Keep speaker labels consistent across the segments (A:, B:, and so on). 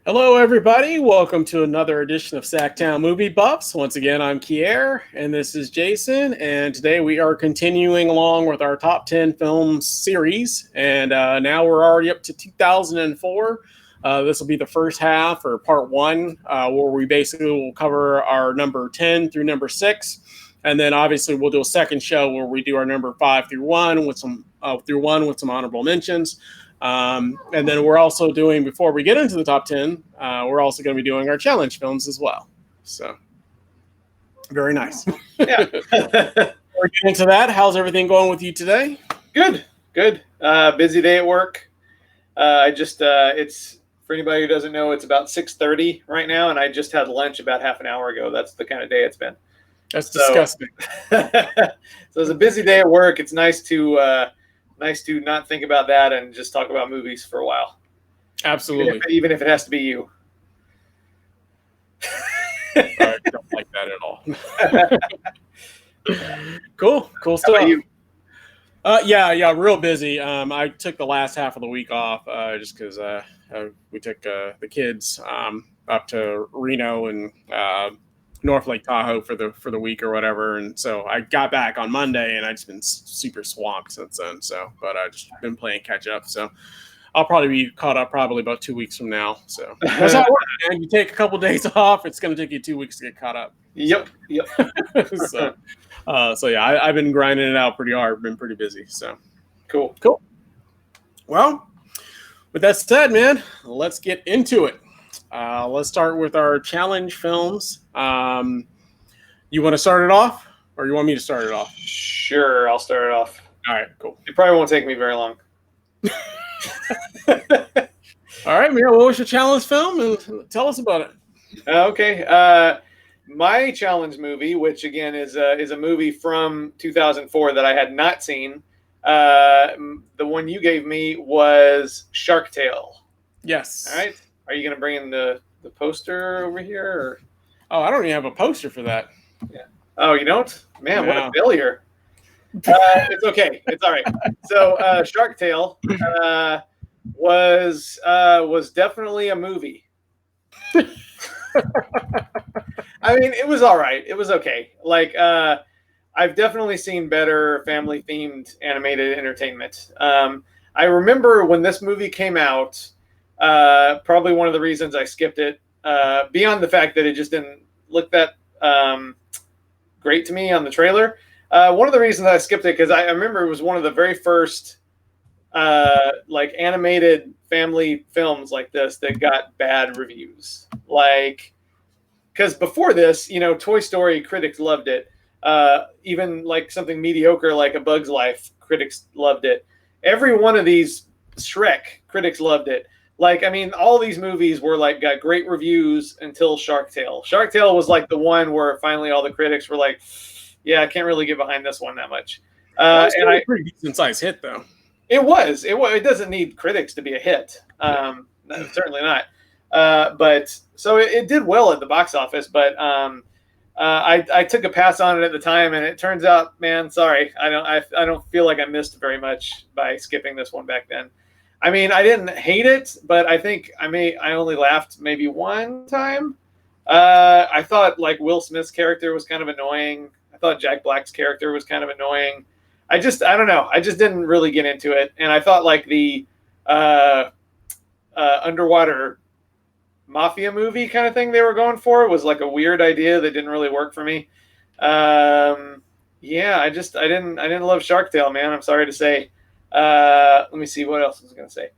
A: Hello, everybody. Welcome to another edition of SacTown Movie Buffs. Once again, I'm Kier, and this is Jason. And today we are continuing along with our top 10 films series. And now we're already up to 2004. This will be the first half, or part one, where we basically will cover our number 10 through number 6. And then obviously we'll do a second show where we do our number 5 through 1 with some honorable mentions. And then we're also doing, before we get into the top 10, we're also going to be doing our challenge films as well. So, very nice.
B: Yeah.
A: We're getting into that. How's everything going with you today?
B: Good. Busy day at work. It's for anybody who doesn't know, it's about 6:30 right now, and I just had lunch about half an hour ago. That's the kind of day it's been.
A: That's disgusting.
B: So it's a busy day at work. It's nice to not think about that and just talk about movies for a while.
A: Absolutely.
B: Even if it has to be you.
A: I don't like that at all. Cool stuff.
B: How about you?
A: Yeah, real busy. I took the last half of the week off just because we took the kids up to Reno and North Lake Tahoe for the week or whatever, and so I got back on Monday, and I've just been super swamped since then. So, but I just been playing catch up. So, I'll probably be caught up about 2 weeks from now. So that's how it works, man. You take a couple days off, it's going to take you 2 weeks to get caught up.
B: Yep.
A: So yeah, I've been grinding it out pretty hard. Been pretty busy. So
B: cool.
A: Well, with that said, man, let's get into it. Let's start with our challenge films. You want to start it off, or you want me to start it off?
B: Sure, I'll start it off.
A: All right, cool.
B: It probably won't take me very long.
A: All right, man. What was your challenge film, and tell us about it?
B: Okay. My challenge movie, which again is a movie from 2004 that I had not seen. The one you gave me was Shark Tale.
A: Yes.
B: All right. Are you going to bring in the poster over here? Or?
A: Oh, I don't even have a poster for that.
B: Yeah. Oh, you don't? Man,
A: no.
B: What a failure. It's okay. It's all right. So Shark Tale was definitely a movie. I mean, it was all right. It was okay. Like, I've definitely seen better family-themed animated entertainment. I remember when this movie came out, probably one of the reasons I skipped it, beyond the fact that it just didn't look that great to me on the trailer. One of the reasons I skipped it, because I remember it was one of the very first like animated family films like this that got bad reviews. Like, because before this, Toy Story, critics loved it. Even like something mediocre like A Bug's Life, critics loved it. Every one of these, Shrek, critics loved it. Like, I mean, all these movies were like got great reviews until Shark Tale. Shark Tale was like the one where finally all the critics were like, yeah, I can't really get behind this one that much.
A: And a pretty decent size hit, though.
B: It was. It doesn't need critics to be a hit. Certainly not. But so it did well at the box office. But I took a pass on it at the time, and it turns out, man, sorry, I don't feel like I missed very much by skipping this one back then. I mean, I didn't hate it, but I think I only laughed maybe one time. I thought like Will Smith's character was kind of annoying. I thought Jack Black's character was kind of annoying. I don't know. I just didn't really get into it. And I thought like the underwater mafia movie kind of thing they were going for was like a weird idea that didn't really work for me. Yeah, I didn't love Shark Tale, man. I'm sorry to say. Let me see what else I was going to say.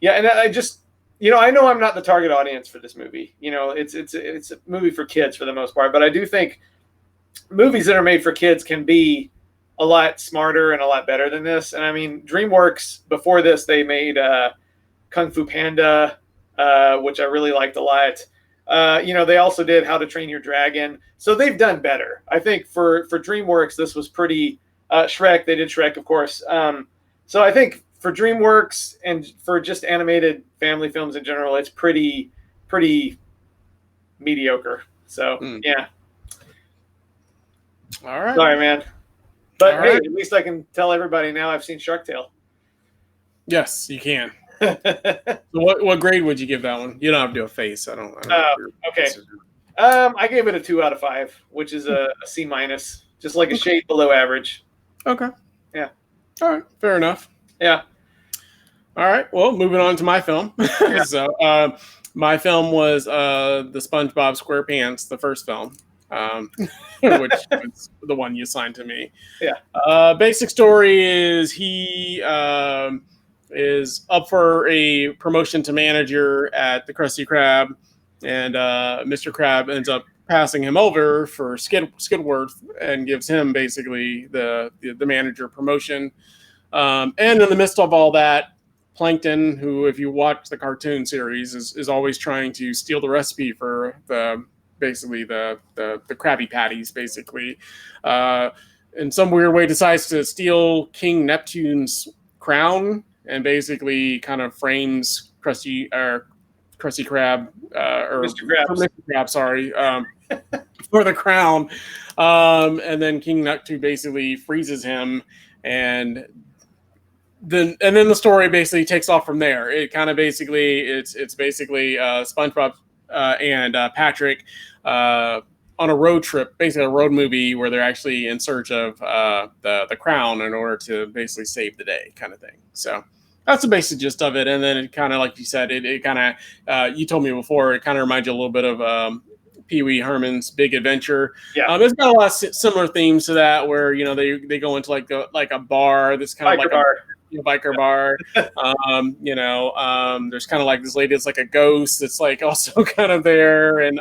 B: Yeah, and I just, I know I'm not the target audience for this movie. It's a movie for kids for the most part, but I do think movies that are made for kids can be a lot smarter and a lot better than this. And I mean, DreamWorks, before this, they made Kung Fu Panda, which I really liked a lot. They also did How to Train Your Dragon. So they've done better. I think for DreamWorks, this was pretty Shrek. They did Shrek, of course. So I think for DreamWorks and for just animated family films in general, it's pretty mediocre. So, yeah.
A: All right.
B: Sorry, man. But hey, at least I can tell everybody now I've seen Shark Tale.
A: Yes, you can. So what grade would you give that one? You don't have to do a face. I don't know. If you're,
B: Okay. I gave it a 2 out of 5, which is a C minus, just like a shade below average.
A: Okay.
B: Yeah.
A: All right. Fair enough.
B: Yeah.
A: All right. Well, moving on to my film. So, my film was the SpongeBob SquarePants, the first film, which was the one you assigned to me.
B: Yeah.
A: Basic story is he is up for a promotion to manager at the Krusty Krab, and Mr. Krab ends up passing him over for Skidworth and gives him basically the manager promotion. And in the midst of all that, Plankton, who, if you watch the cartoon series, is always trying to steal the recipe for the Krabby Patties, basically, in some weird way decides to steal King Neptune's crown and basically kind of frames Krusty Krab or Mr. Krabs, sorry, for the crown, and then King Neptune basically freezes him, and then the story basically takes off from there. It kind of basically it's basically SpongeBob and Patrick on a road trip, basically a road movie where they're actually in search of the crown in order to basically save the day, kind of thing. So that's the basic gist of it. And then it kind of, like you said, it kind of you told me before, it kind of reminds you a little bit of Pee-wee Herman's Big Adventure.
B: Yeah,
A: it's got a lot of similar themes to that, where they go into like a bar that's kind of like a biker bar. There's kind of like this lady that's like a ghost that's like also kind of there, and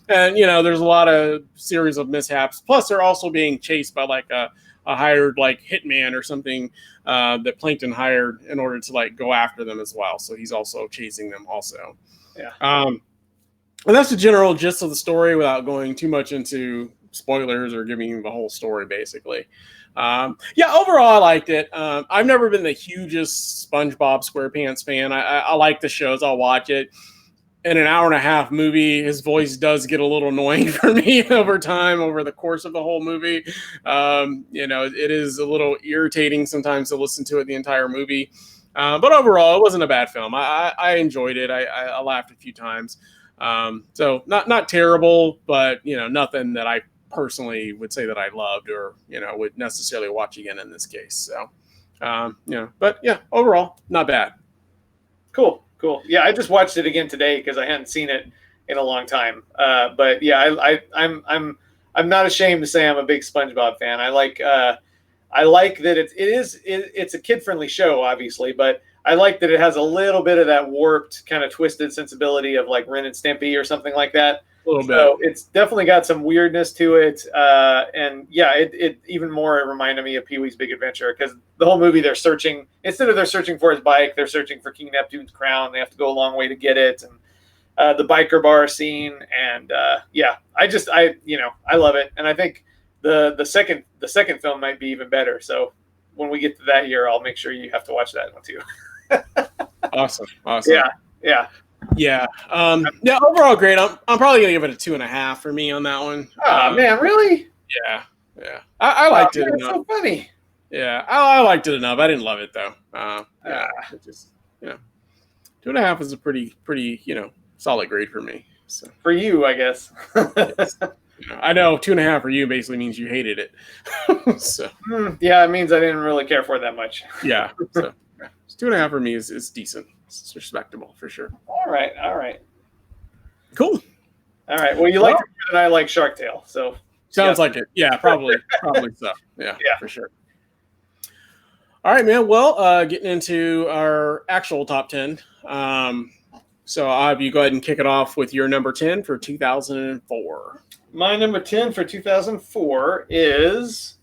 A: there's a lot of series of mishaps. Plus, they're also being chased by like a hired like hitman or something that Plankton hired in order to like go after them as well. So he's also chasing them also.
B: Yeah.
A: And that's the general gist of the story without going too much into spoilers or giving you the whole story, basically. Overall, I liked it. I've never been the hugest SpongeBob SquarePants fan. I like the shows. I'll watch it. In an hour and a half movie, his voice does get a little annoying for me over the course of the whole movie. It is a little irritating sometimes to listen to it the entire movie. But overall, it wasn't a bad film. I enjoyed it. I laughed a few times. So not terrible, but nothing that I personally would say that I loved or would necessarily watch again in this case. So but yeah, overall not bad.
B: Cool. Yeah, I just watched it again today because I hadn't seen it in a long time. But yeah, I'm not ashamed to say I'm a big SpongeBob fan. I like that it's a kid friendly show, obviously, but I like that it has a little bit of that warped, kind of twisted sensibility of like Ren and Stimpy or something like that.
A: A little bit.
B: So it's definitely got some weirdness to it. And yeah, it even more reminded me of Pee-wee's Big Adventure, because the whole movie instead of they're searching for his bike, they're searching for King Neptune's crown. They have to go a long way to get it. And the biker bar scene. And I love it. And I think the second film might be even better. So when we get to that year, I'll make sure you have to watch that one too.
A: Awesome. Yeah. Overall great. I'm probably gonna give it a 2.5 for me on that one.
B: Oh man, really?
A: Yeah. I liked it.
B: It's so funny.
A: Yeah, I liked it enough. I didn't love it though. It just 2.5 is a pretty solid grade for me. So
B: for you, I guess.
A: Yes. I know 2.5 for you basically means you hated it. So
B: yeah, it means I didn't really care for it that much.
A: Yeah. So 2.5 for me is decent. It's respectable for sure.
B: All right.
A: Cool.
B: All right. Well, you liked it more than I like Shark Tale, so
A: sounds like it. Yeah, probably so. Yeah, for sure. All right, man. Well, getting into our actual top 10. So I'll have you go ahead and kick it off with your number 10 for 2004.
B: My number 10 for 2004 is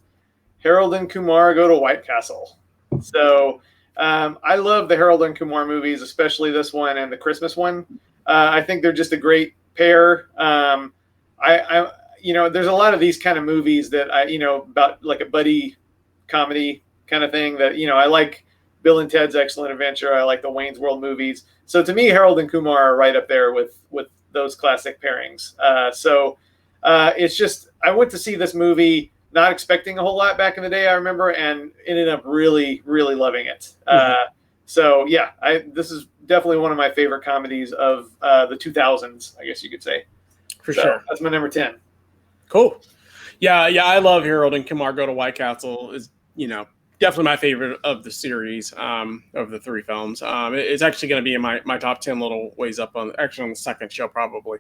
B: Harold and Kumar Go to White Castle. So I love the Harold and Kumar movies, especially this one and the Christmas one. I think they're just a great pair. There's a lot of these kind of movies that about like a buddy comedy kind of thing that, I like Bill and Ted's Excellent Adventure. I like the Wayne's World movies. So to me, Harold and Kumar are right up there with those classic pairings. It's just, I went to see this movie not expecting a whole lot back in the day, I remember, and ended up really, really loving it. So yeah, this is definitely one of my favorite comedies of the 2000s, I guess you could say.
A: For
B: So
A: sure.
B: that's my number 10.
A: Cool. Yeah, yeah, I love Harold and Kumar Go to White Castle. Is definitely my favorite of the series, of the three films. It's actually going to be in my top 10 little ways up on actually on the second show probably.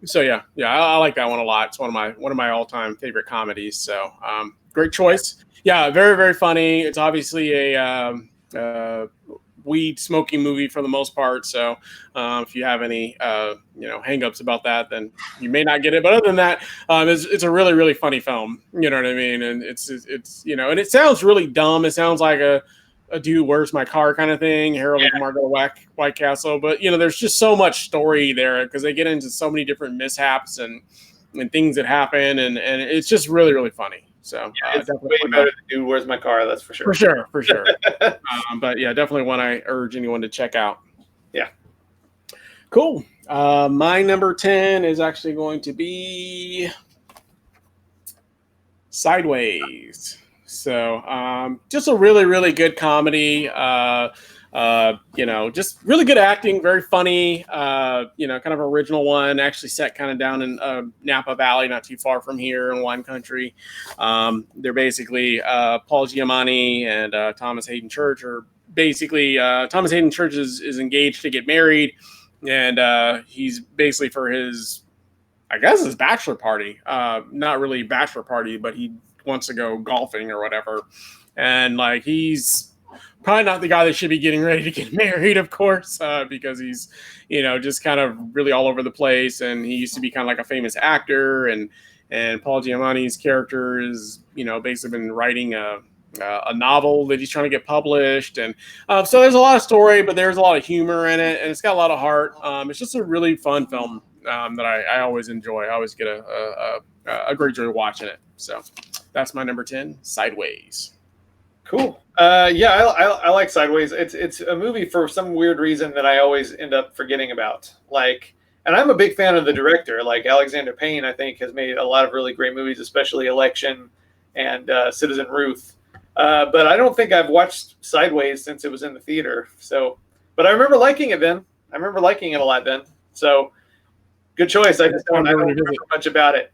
A: So yeah, I like that one a lot. It's one of my all time favorite comedies. So great choice. Yeah, very very funny. It's obviously a weed smoking movie for the most part. So if you have any hangups about that, then you may not get it. But other than that, it's a really really funny film. You know what I mean? And it's and it sounds really dumb. It sounds like a dude, where's my car kind of thing. Harold and Kumar go to White Castle, but there's just so much story there because they get into so many different mishaps and things that happen, and it's just really really funny. So
B: it's definitely way better than Dude, Where's My Car? That's for sure.
A: For sure. But yeah, definitely one I urge anyone to check out.
B: Yeah.
A: Cool. My number 10 is actually going to be Sideways. So just a really, really good comedy. Just really good acting, very funny, kind of original one, actually set kind of down in Napa Valley, not too far from here in wine country. They're basically Paul Giamatti and Thomas Hayden Church are basically Thomas Hayden Church is engaged to get married, and he's basically for his, I guess, his bachelor party, not really bachelor party, but he wants to go golfing or whatever. And like, he's probably not the guy that should be getting ready to get married, of course, because he's, just kind of really all over the place. And he used to be kind of like a famous actor. And Paul Giamatti's character is, basically been writing a novel that he's trying to get published. And so there's a lot of story, but there's a lot of humor in it. And it's got a lot of heart. It's just a really fun film that I always enjoy. I always get a great joy watching it. So that's my number 10, Sideways.
B: Cool. I like Sideways. It's a movie for some weird reason that I always end up forgetting about. And I'm a big fan of the director. Like Alexander Payne, I think, has made a lot of really great movies, especially Election and Citizen Ruth. But I don't think I've watched Sideways since it was in the theater. So, but I remember liking it then. I remember liking it a lot then. So, good choice. I don't remember much about it.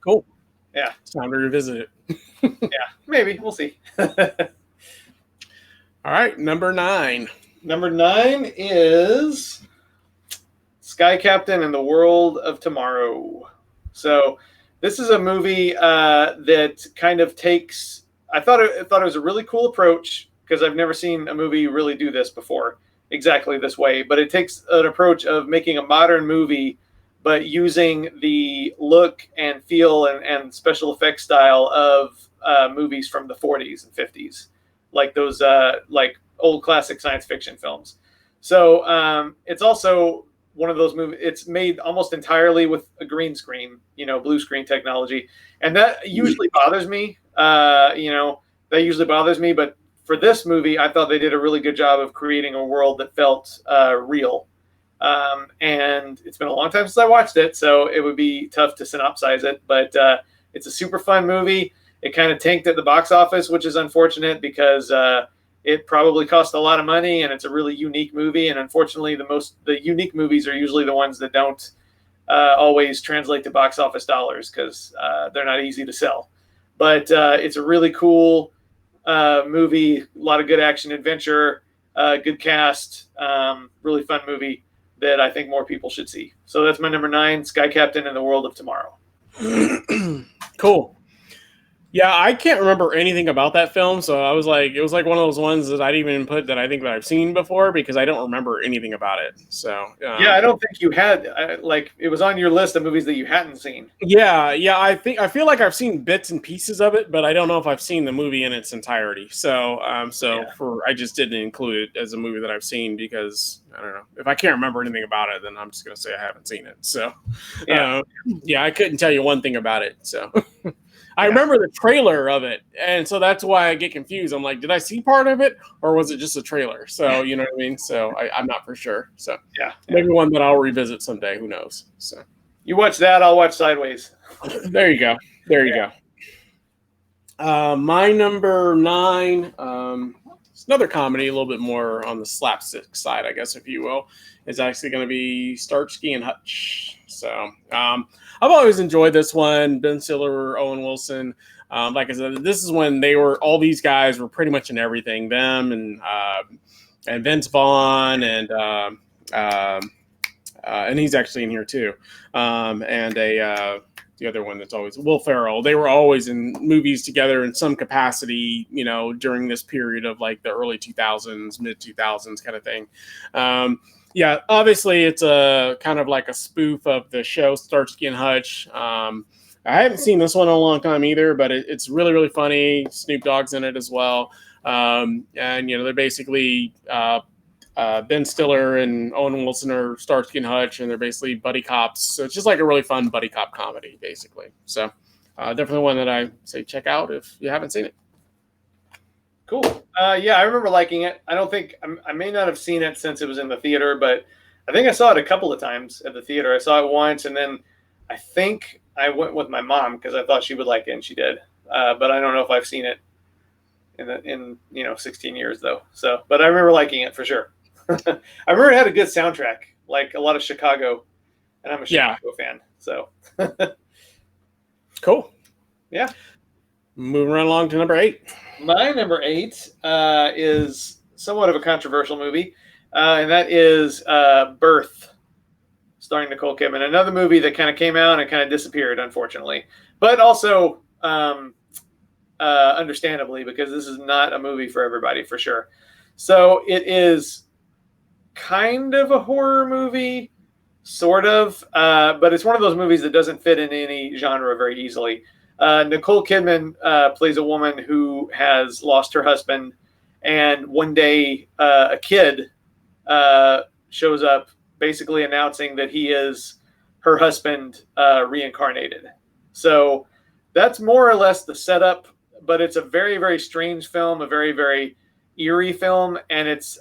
A: Cool.
B: Yeah.
A: It's time to revisit it.
B: Yeah, maybe. We'll see.
A: All right, number 9.
B: Number 9 is Sky Captain and the World of Tomorrow. So this is a movie that kind of takes, I thought it was a really cool approach because I've never seen a movie really do this before exactly this way, but it takes an approach of making a modern movie but using the look and feel and special effects style of movies from the 40s and 50s, like those like old classic science fiction films. So it's also one of those movies. It's made almost entirely with a green screen, blue screen technology, and that usually bothers me. That usually bothers me. But for this movie, I thought they did a really good job of creating a world that felt real. And it's been a long time since I watched it, so it would be tough to synopsize it, but it's a super fun movie. It kind of tanked at the box office, which is unfortunate because it probably cost a lot of money, and it's a really unique movie. And unfortunately, the unique movies are usually the ones that don't always translate to box office dollars because they're not easy to sell. But it's a really cool movie, a lot of good action adventure, good cast, really fun movie that I think more people should see. So that's my number 9, Sky Captain and the World of Tomorrow.
A: Cool. Yeah, I can't remember anything about that film, so it was like one of those ones that I didn't even put that I think that I've seen before because I don't remember anything about it. So
B: yeah, I don't think you had it was on your list of movies that you hadn't seen.
A: Yeah, I feel like I've seen bits and pieces of it, but I don't know if I've seen the movie in its entirety. So I just didn't include it as a movie that I've seen because I don't know if I can't remember anything about it, then I'm just gonna say I haven't seen it. So I couldn't tell you one thing about it. So. I remember the trailer of it, and so that's why I get confused. I'm like, did I see part of it, or was it just a trailer? So, you know what I mean? So I'm not for sure. So maybe one that I'll revisit someday. Who knows? So
B: you watch that, I'll watch Sideways.
A: There you go. My number 9, it's another comedy, a little bit more on the slapstick side, I guess, if you will, is actually going to be Starsky and Hutch. So I've always enjoyed this one. Ben Stiller, Owen Wilson. Like I said, this is when all these guys were pretty much in everything. Them and Vince Vaughn and he's actually in here too. The other one that's always Will Ferrell. They were always in movies together in some capacity, during this period of like the early 2000s, mid 2000s kind of thing. Yeah, obviously it's a kind of like a spoof of the show Starsky and Hutch. I haven't seen this one in a long time either, but it's really, really funny. Snoop Dogg's in it as well. And they're basically Ben Stiller and Owen Wilson are Starsky and Hutch, and they're basically buddy cops. So it's just like a really fun buddy cop comedy, basically. So definitely one that I say check out if you haven't seen it.
B: Cool. Yeah, I remember liking it. I may not have seen it since it was in the theater, but I think I saw it a couple of times at the theater. I saw it once, and then I think I went with my mom because I thought she would like it, and she did. But I don't know if I've seen it in 16 years though. So, but I remember liking it for sure. I remember it had a good soundtrack, like a lot of Chicago, and I'm a Chicago fan. So
A: cool.
B: Yeah.
A: Moving right along to number 8.
B: My number 8 is somewhat of a controversial movie, and that is Birth, starring Nicole Kidman. Another movie that kind of came out and kind of disappeared, unfortunately, but also understandably, because this is not a movie for everybody, for sure. So it is kind of a horror movie, sort of, but it's one of those movies that doesn't fit in any genre very easily. Nicole Kidman plays a woman who has lost her husband, and one day a kid shows up basically announcing that he is her husband reincarnated. So that's more or less the setup, but it's a very, very strange film, a very, very eerie film, and it's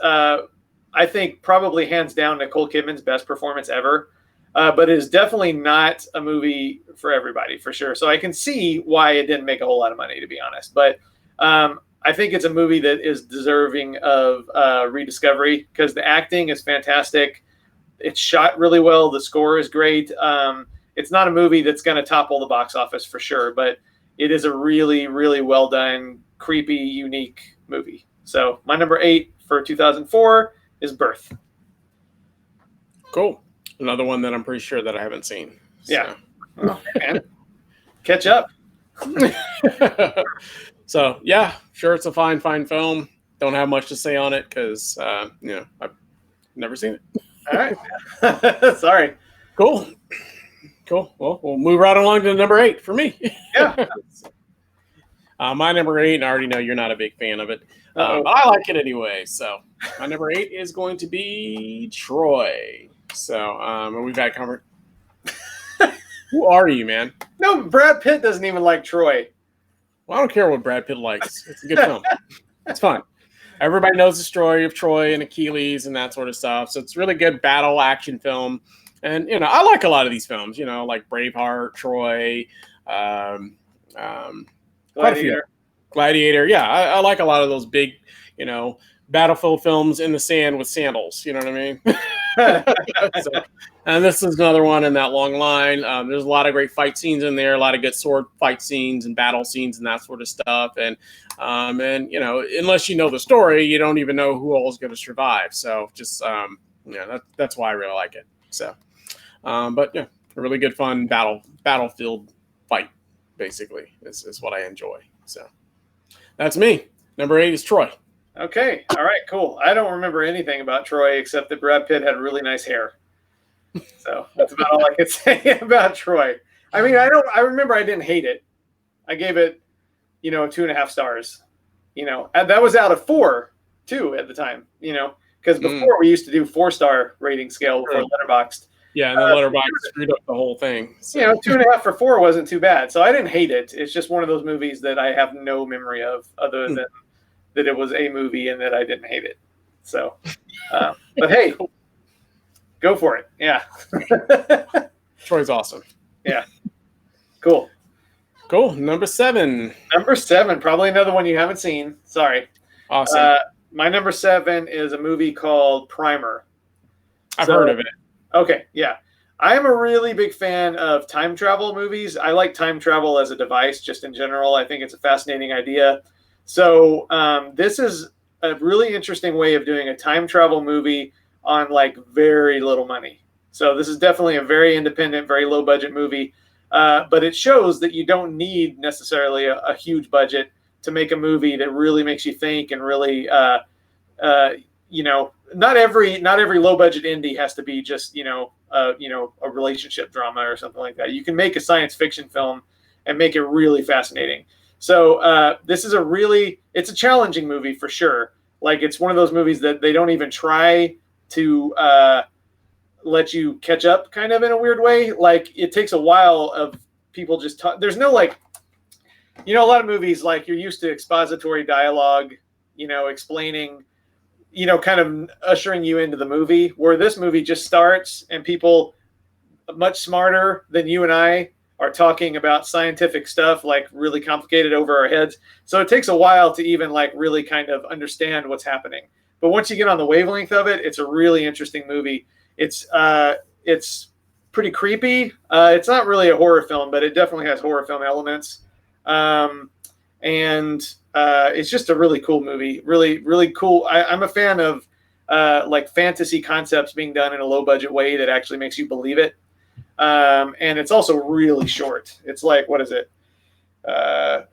B: I think probably hands down Nicole Kidman's best performance ever, but it is definitely not a movie for everybody, for sure. So I can see why it didn't make a whole lot of money, to be honest, but I think it's a movie that is deserving of rediscovery because the acting is fantastic. It's shot really well. The score is great. It's not a movie that's going to topple the box office for sure, but it is a really, really well done, creepy, unique movie. So my number 8 for 2004 is Birth.
A: Cool. Another one that I'm pretty sure that I haven't seen. So.
B: Yeah. Oh, man. Catch up.
A: So yeah, sure, it's a fine film. Don't have much to say on it because I've never seen it.
B: All right. Sorry.
A: Cool. Well, we'll move right along to number 8 for me.
B: Yeah.
A: My number 8, and I already know you're not a big fan of it, but I like it anyway. So my number 8 is going to be Troy. So and we've had covered. Who are you, man?
B: No, Brad Pitt doesn't even like Troy.
A: Well, I don't care what Brad Pitt likes. It's a good film. It's fun. Everybody knows the story of Troy and Achilles and that sort of stuff. So it's really good battle action film. And, I like a lot of these films, like Braveheart, Troy, Gladiator. Yeah, I like a lot of those big, battlefield films in the sand with sandals. You know what I mean? And this is another one in that long line. There's a lot of great fight scenes in there, a lot of good sword fight scenes and battle scenes and that sort of stuff. And unless you know the story, you don't even know who all is going to survive. So just, that's why I really like it. So, but yeah, a really good fun battlefield fight, basically, is what I enjoy. So that's me. Number 8 is Troy.
B: Okay. All right, cool. I don't remember anything about Troy except that Brad Pitt had really nice hair. So that's about all I could say about Troy. I mean, I remember I didn't hate it. I gave it, 2.5 stars. That was out of 4 too at the time, because before we used to do 4-star rating scale before Letterboxd.
A: Yeah, and the Letterboxd screwed up the whole thing. So.
B: 2.5 for 4 wasn't too bad. So I didn't hate it. It's just one of those movies that I have no memory of other than that it was a movie and that I didn't hate it. So, but hey, go for it. Yeah.
A: Troy's awesome.
B: Yeah. Cool.
A: Number 7.
B: Number 7, probably another one you haven't seen. Sorry.
A: Awesome.
B: My number 7 is a movie called Primer.
A: I've heard of it.
B: Okay, yeah. I am a really big fan of time travel movies. I like time travel as a device just in general. I think it's a fascinating idea. So this is a really interesting way of doing a time travel movie on like very little money. So this is definitely a very independent, very low budget movie. But it shows that you don't need necessarily a huge budget to make a movie that really makes you think and really, you know, not every low budget indie has to be just a relationship drama or something like that. You can make a science fiction film and make it really fascinating. So this is it's a challenging movie for sure. Like it's one of those movies that they don't even try to let you catch up kind of in a weird way. Like it takes a while of people just talk. There's no like, a lot of movies, like you're used to expository dialogue, explaining, kind of ushering you into the movie, where this movie just starts and people much smarter than you and I are talking about scientific stuff, like really complicated over our heads. So it takes a while to even like really kind of understand what's happening. But once you get on the wavelength of it, it's a really interesting movie. It's pretty creepy. It's not really a horror film, but it definitely has horror film elements. It's just a really cool movie. Really, really cool. I'm a fan of like fantasy concepts being done in a low budget way that actually makes you believe it. And it's also really short. It's like, what is it?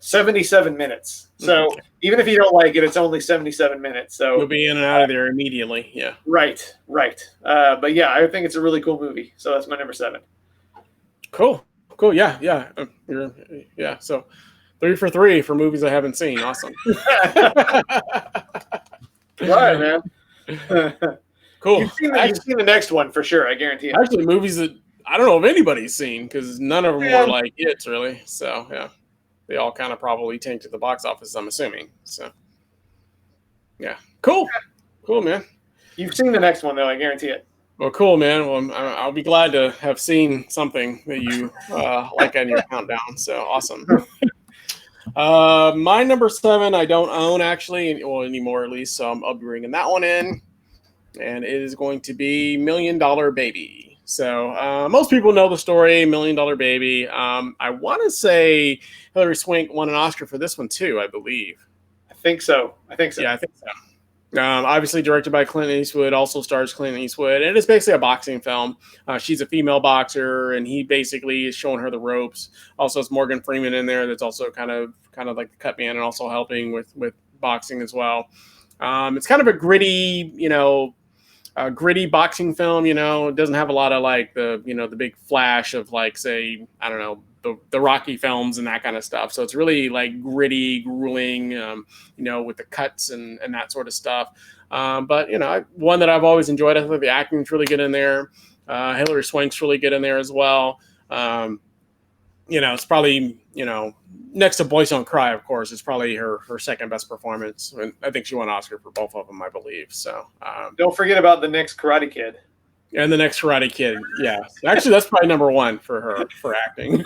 B: 77 minutes. So even if you don't like it, it's only 77 minutes. So
A: you'll be in and out of there immediately. Yeah.
B: Right. But yeah, I think it's a really cool movie. So that's my number 7.
A: Cool. Yeah. Yeah. So 3 for 3 for movies I haven't seen. Awesome.
B: All right, man.
A: Cool.
B: You've seen the next one for sure. I guarantee it.
A: Actually, movies that I don't know if anybody's seen because none of them were like hits really. So yeah, they all kind of probably tanked at the box office, I'm assuming. So yeah, cool, man.
B: You've seen the next one though, I guarantee it.
A: Well, cool, man. Well, I'll be glad to have seen something that you like on your countdown. So awesome. My number 7, I don't own actually, well anymore at least. So I'll be bringing that one in, and it is going to be $1 Million Baby. So most people know the story, $1 Million Baby. I want to say Hilary Swank won an Oscar for this one too, I believe.
B: I think so.
A: Yeah, I think so. Obviously directed by Clint Eastwood, also stars Clint Eastwood, and it's basically a boxing film. She's a female boxer, and he basically is showing her the ropes. Also, it's Morgan Freeman in there. That's also kind of like the cut man, and also helping with boxing as well. It's kind of a gritty, gritty boxing film. It doesn't have a lot of like the big flash of like, say, I don't know, the Rocky films and that kind of stuff. So it's really like gritty, grueling, with the cuts and that sort of stuff. But one that I've always enjoyed. I think the acting's really good in there. Hilary Swank's really good in there as well. It's probably, next to Boys Don't Cry, of course, it's probably her second best performance. And I think she won an Oscar for both of them, I believe. So
B: don't forget about the next Karate Kid.
A: And the next Karate Kid, yeah. Actually, that's probably number 1 for her for acting.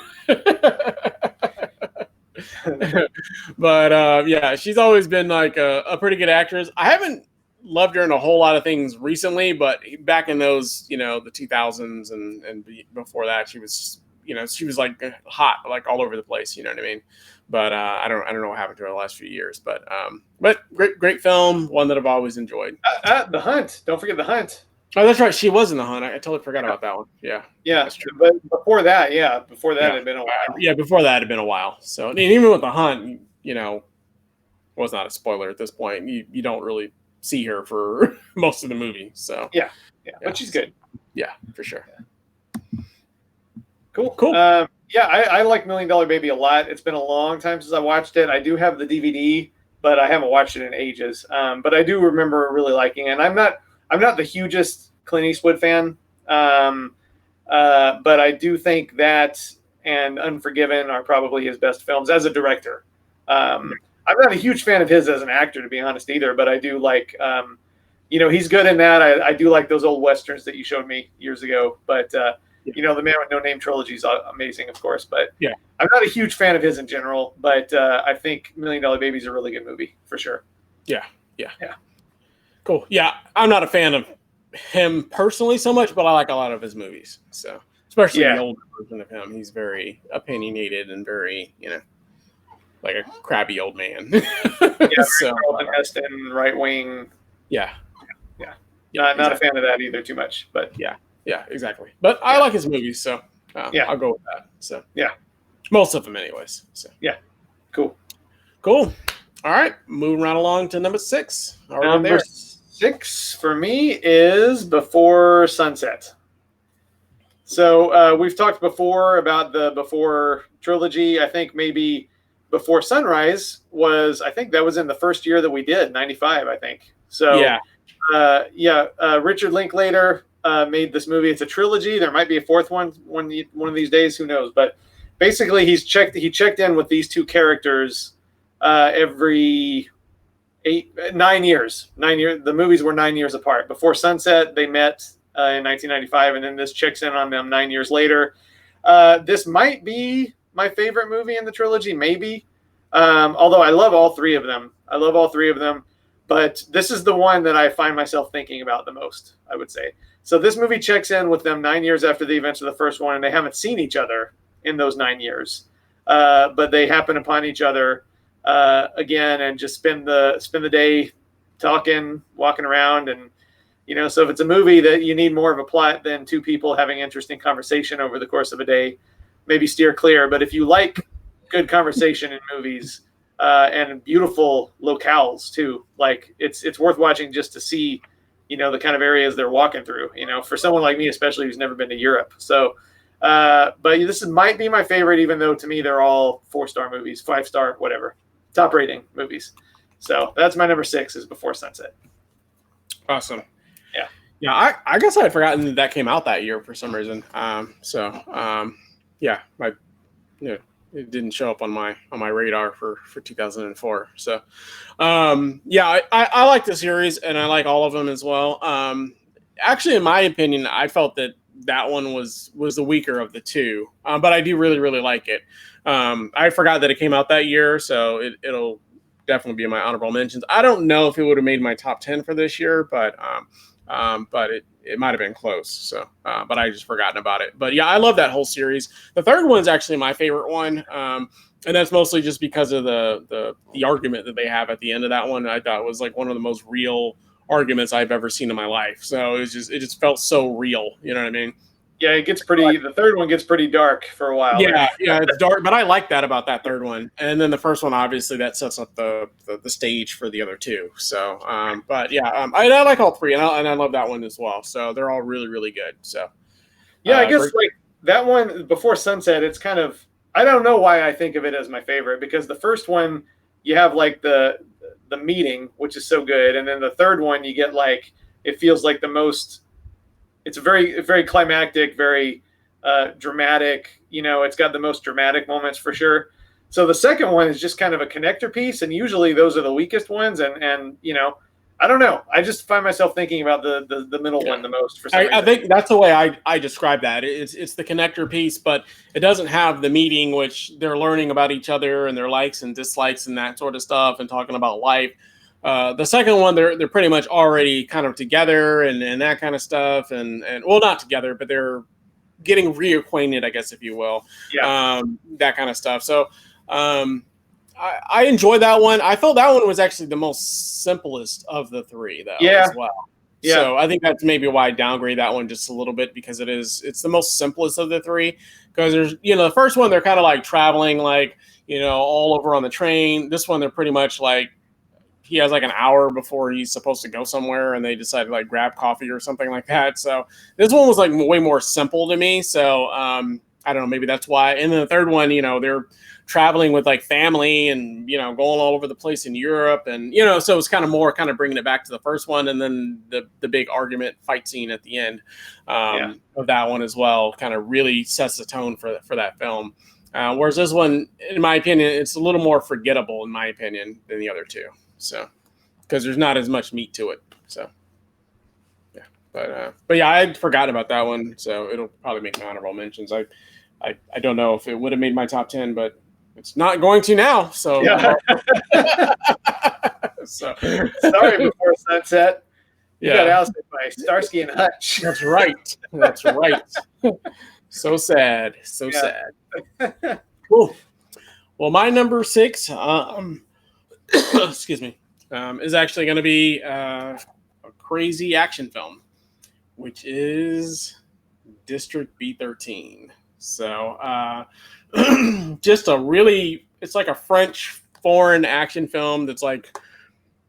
A: But yeah, she's always been like a pretty good actress. I haven't loved her in a whole lot of things recently, but back in those, the 2000s and before that, she was like hot, like all over the place. You know what I mean? But I don't know what happened to her the last few years. But great film, one that I've always enjoyed.
B: The Hunt. Don't forget The Hunt.
A: Oh, that's right. She was in The Hunt. I totally forgot about that one. Yeah.
B: Yeah. That's true. But before that, it had been a while.
A: Yeah, before that, it had been a while. So, and even with The Hunt, well, it's not a spoiler at this point. You don't really see her for most of the movie. So,
B: yeah. But she's good.
A: Yeah, for sure.
B: Cool. I like $1 Million Baby a lot. It's been a long time since I watched it. I do have the DVD, but I haven't watched it in ages. But I do remember really liking it. And I'm not the hugest Clint Eastwood fan, but I do think that and Unforgiven are probably his best films as a director. I'm not a huge fan of his as an actor, to be honest, either, but I do like, he's good in that. I do like those old Westerns that you showed me years ago, but, The Man with No Name trilogy is amazing, of course, but
A: yeah,
B: I'm not a huge fan of his in general, but I think $1 Million Baby is a really good movie, for sure.
A: Yeah. Cool. Yeah, I'm not a fan of him personally so much, but I like a lot of his movies. So, especially the
B: Yeah,
A: older version of him, he's very opinionated and very, like a crabby old man.
B: yeah,
A: So,
B: Charlton Heston, right wing.
A: yeah,
B: Yeah,
A: yeah,
B: not a
A: exactly.
B: fan of that either too much, but
A: Yeah, exactly. But I
B: yeah,
A: like his movies, so
B: yeah,
A: I'll go with that. So,
B: yeah,
A: most of them, anyways. So,
B: yeah. Cool.
A: cool. All right, moving right along to number 6. Already
B: Number
A: there.
B: 6 for me is Before Sunset. So we've talked before about the Before trilogy. I think maybe Before Sunrise was. I think that was in the first year that we did, 95. I think so.
A: Yeah,
B: Richard Linklater made this movie. It's a trilogy. There might be a fourth one of these days. Who knows? But basically, he checked in with these two characters every 9 years. 9 years. The movies were 9 years apart. Before Sunset, they met in 1995, and then this checks in on them 9 years later. This might be my favorite movie in the trilogy, maybe. Although I love all three of them. But this is the one that I find myself thinking about the most, I would say. So this movie checks in with them 9 years after the events of the first one, and they haven't seen each other in those 9 years. But they happen upon each other again and just spend the day talking, walking around. And, so if it's a movie that you need more of a plot than two people having interesting conversation over the course of a day, maybe steer clear. But if you like good conversation in movies, and beautiful locales too. Like it's worth watching just to see, the kind of areas they're walking through. For someone like me, especially who's never been to Europe. So, but this might be my favorite, even though to me they're all 4-star movies, 5-star, whatever, top rating movies. So that's my number 6 is Before Sunset.
A: awesome.
B: Yeah.
A: Yeah, I guess I had forgotten that came out that year for some reason. Yeah, it didn't show up on my radar for 2004. So, yeah, I like the series and I like all of them as well. Actually, in my opinion, I felt that one was the weaker of the two, but I do really really like it. I forgot that it came out that year, so it'll definitely be in my honorable mentions. I don't know if it would have made my top 10 for this year, but it might have been close. So, but I just forgotten about it. But yeah, I love that whole series. The third one's actually my favorite one, and that's mostly just because of the argument that they have at the end of that one. I thought was like one of the most real arguments I've ever seen in my life. So it just felt so real. You know what I mean?
B: Yeah, the third one gets pretty dark for a while.
A: Yeah, it's dark, but I like that about that third one. And then the first one, obviously, that sets up the stage for the other two. So, but yeah, I like all three, and I love that one as well. So they're all really, really good. So,
B: yeah, I guess like that one Before Sunset, it's kind of, I don't know why I think of it as my favorite, because the first one you have like the meeting, which is so good, and then the third one you get like it feels like the most. It's very climactic, very dramatic. It's got the most dramatic moments for sure. So the second one is just kind of a connector piece, and usually those are the weakest ones. And I don't know. I just find myself thinking about the middle one the most for some reason.
A: I think that's the way I describe that. It's the connector piece, but it doesn't have the meeting, which they're learning about each other and their likes and dislikes and that sort of stuff, and talking about life. The second one, they're pretty much already kind of together and that kind of stuff, and well, not together, but they're getting reacquainted, I guess, if you will.
B: Yeah.
A: That kind of stuff. So I enjoyed that one. I felt that one was actually the most simplest of the three, though, as well. Yeah. So I think that's maybe why I downgrade that one just a little bit, because it's the most simplest of the three. Because there's, the first one, they're kind of like traveling, like, all over on the train. This one, they're pretty much like, he has like an hour before he's supposed to go somewhere, and they decide to like grab coffee or something like that. So this one was like way more simple to me. So I don't know, maybe that's why. And then the third one, they're traveling with like family and, going all over the place in Europe. And, so it's kind of bringing it back to the first one. And then the big argument fight scene at the end of that one as well kind of really sets the tone for that film. Whereas this one, in my opinion, it's a little more forgettable, in my opinion, than the other two. So, because there's not as much meat to it. So, yeah, but yeah, I had forgotten about that one. So it'll probably make my honorable mentions. I don't know if it would have made my top 10, but it's not going to now. So,
B: yeah. So sorry, Before Sunset. You got ousted by Starsky and Hutch.
A: That's right. That's right. So sad. So sad. Cool. Well, my number 6, excuse me, is actually going to be a crazy action film, which is District B13. So, just it's like a French foreign action film that's like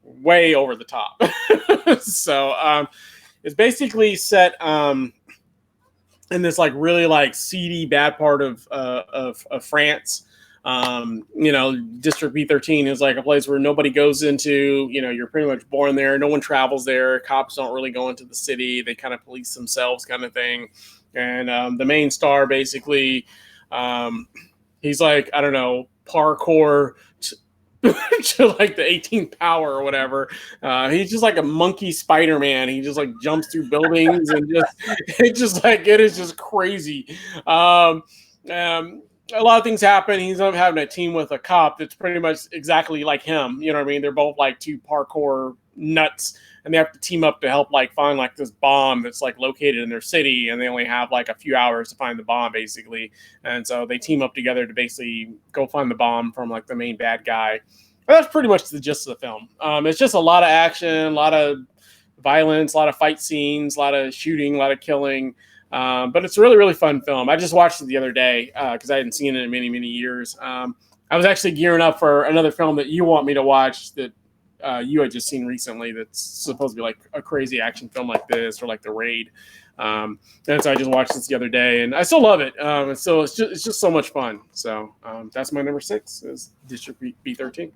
A: way over the top. So, it's basically set in this like really like seedy bad part of France. District B13 is like a place where nobody goes into. You're pretty much born there. No one travels there. Cops don't really go into the city. They kind of police themselves, kind of thing. And the main star basically, he's like, I don't know, parkour to like the 18th power or whatever. He's just like a monkey Spider-Man. He just like jumps through buildings and it is just crazy. A lot of things happen. He's up having a team with a cop that's pretty much exactly like him. You know what I mean? They're both like two parkour nuts, and they have to team up to help like find like this bomb that's like located in their city, and they only have like a few hours to find the bomb basically. And so they team up together to basically go find the bomb from like the main bad guy. But that's pretty much the gist of the film. It's just a lot of action, a lot of violence, a lot of fight scenes, a lot of shooting, a lot of killing. But it's a really, really fun film. I just watched it the other day because I hadn't seen it in many, many years. I was actually gearing up for another film that you want me to watch that you had just seen recently that's supposed to be like a crazy action film like this, or like The Raid. And so I just watched this the other day, and I still love it. And so it's just so much fun. So that's my number 6 is District B13.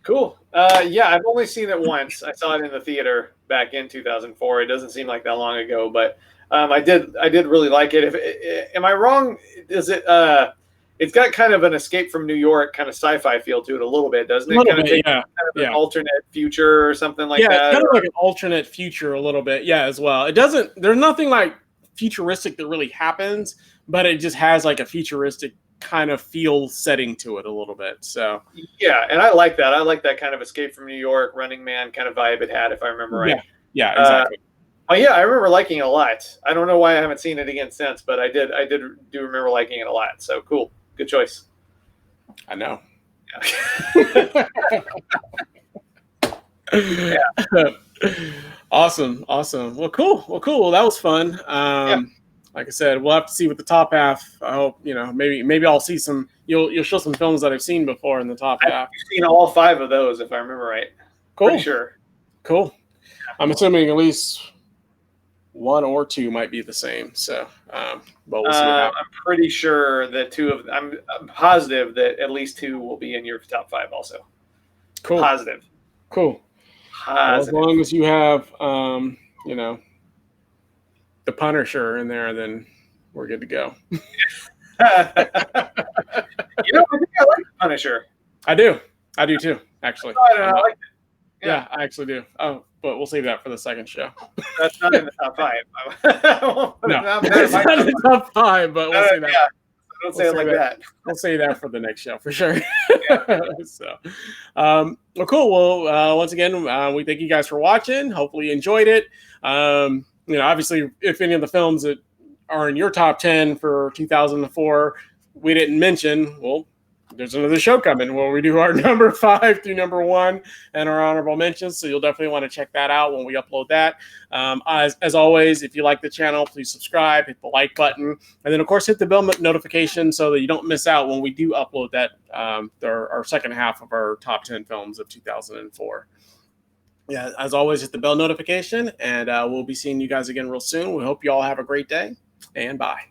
B: Cool. Yeah, I've only seen it once. I saw it in the theater back in 2004. It doesn't seem like that long ago, but I did really like it. Am I wrong? Is it? It's got kind of an Escape from New York kind of sci-fi feel to it a little bit, doesn't it? An alternate future or something like that. Yeah,
A: kind of like an alternate future a little bit. Yeah, as well. It doesn't. There's nothing like futuristic that really happens, but it just has like a futuristic kind of feel setting to it a little bit. So
B: yeah, and I like that. I like that kind of Escape from New York, Running Man kind of vibe it had, if I remember right.
A: Yeah, exactly.
B: Yeah, I remember liking it a lot. I don't know why I haven't seen it again since, but I do remember liking it a lot. So cool. Good choice.
A: I know.
B: Yeah.
A: Awesome. Well, cool. Well, that was fun. Like I said, we'll have to see with the top half. I hope, maybe I'll see some, you'll show some films that I've seen before in the top half.
B: I've seen all 5 of those, if I remember right.
A: Cool.
B: Pretty sure.
A: Cool. I'm assuming at least 1 or 2 might be the same. So, but we'll see.
B: I'm pretty sure that 2 of I'm positive that at least 2 will be in your top 5 also.
A: Cool.
B: Positive.
A: Cool. Well, as long as you have, the Punisher in there, then we're good to go.
B: I think I like the Punisher.
A: I do too, actually.
B: I like it.
A: Yeah, I actually do. Oh, but we'll save that for the second show.
B: That's not in the top 5.
A: No, it's not in the top 5, but we'll say that.
B: Yeah. Don't say it like that.
A: We'll say that for the next show for sure. Yeah. So, well, cool. Well, once again, we thank you guys for watching. Hopefully you enjoyed it. Obviously, if any of the films that are in your top 10 for 2004 we didn't mention, well, there's another show coming where we do our number 5 through number 1 and our honorable mentions. So you'll definitely want to check that out when we upload that. As always, if you like the channel, please subscribe, hit the like button, and then of course hit the bell notification so that you don't miss out when we do upload that our second half of our top 10 films of 2004. Yeah, as always, hit the bell notification, and we'll be seeing you guys again real soon. We hope you all have a great day, and bye.